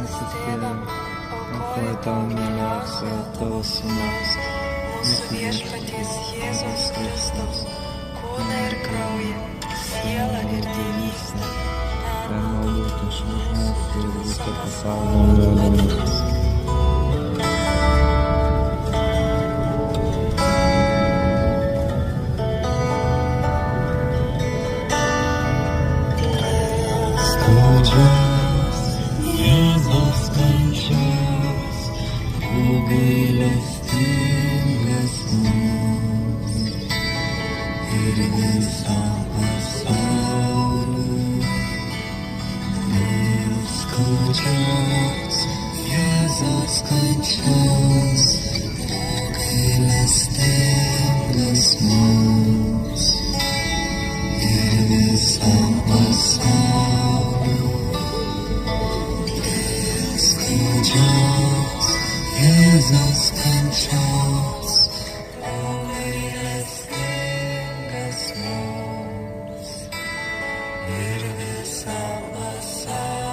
atsispiriam, aukoja tau mieliausio tavo sūnaus, mūsų viešpaties Jėzaus Kristaus, kūną ir kraują, sielą ir dievystę, permaldauti už mus ir viso pasaulio nuodėmes. Jėzaus kančios, būk gailestingas mums ir visam pasauliui. Skaudžios Jėzaus kančios, būk gailestingas mums ir visam pasauliui. Jėzaus kančios, būk gailestingas mums ir visam pasauliui.